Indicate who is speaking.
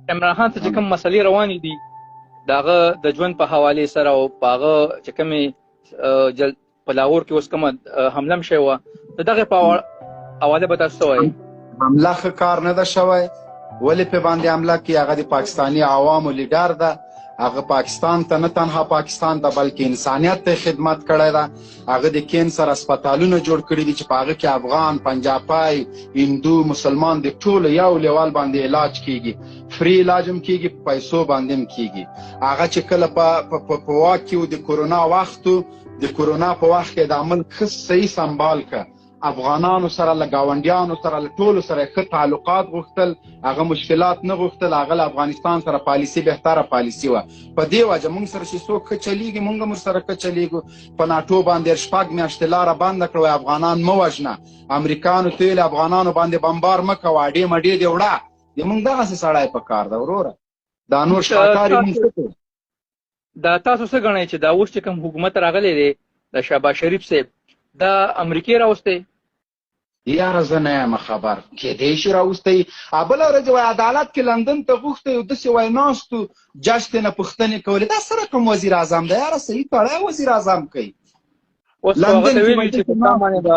Speaker 1: عمران خان ته چې کوم مسلې روانې دي د هغه د ژوند په حوالې سره او په هغه چې کومې په لاهور کې اوس کومه حمله هم شوې وه د دغې په حواله به تاسو څه وایئ؟
Speaker 2: حمله ښه کار نه ده شوی. ولې په باندې حمله کوي؟ هغه د پاکستاني عوامو لیډر ده. هغه پاکستان ته نه تنها پاکستان ته بلکې انسانیت ته خدمت کړی ده. هغه د کینسر هسپتالونه جوړ کړي دي چې په هغه کې افغان، پنجابی، هندو، مسلمان د ټولو یو لیول باندې علاج کیږي. فری علاج هم کیږي، په پیسو باندې هم کیږي. هغه چې کله په واک کې و د کورونا وخت د کورونا په وخت کې د عمل ښه صحیح سنبال که افغانانو سره له ګاونډیانو سره له ټولو سره ښه تعلقات غوښتل، هغه مشکلات نه غوښتل. هغه له افغانستان سره پالیسي بهتره پالیسي وه. په دې وجه موږ سره چې څوک ښه چلیږي موږ هم ورسره ښه چلیږو. په ناټو باندې 6 میاشتې لاره بنده کړه، افغانان مه وژنه، امریکانو ته یې افغانانو باندې بمبار مه کوه، اډې مډې دې وړه. موږ دغسې سړی په کار ده وروره. دا نور شاکار یې موږ څه کوو؟
Speaker 1: دا تاسو څه ګڼئ چې دا اوس چې کوم حکومت راغلی دی د شهباز شریف صاحب دا امریکې راوستی؟
Speaker 2: یاره زه نه یم خبر، کیدای شي راوستی. بله ورځ وایي عدالت کې لندن ته غوښتی او داسې وایي ناستو جج ته نه پوښتنې کولې. دا څه رقم وزیر اعظم دی یاره؟ صحیح سړی وزیر اعظم کوي.
Speaker 1: اوس هغه ته ویلي چې په تا باندې به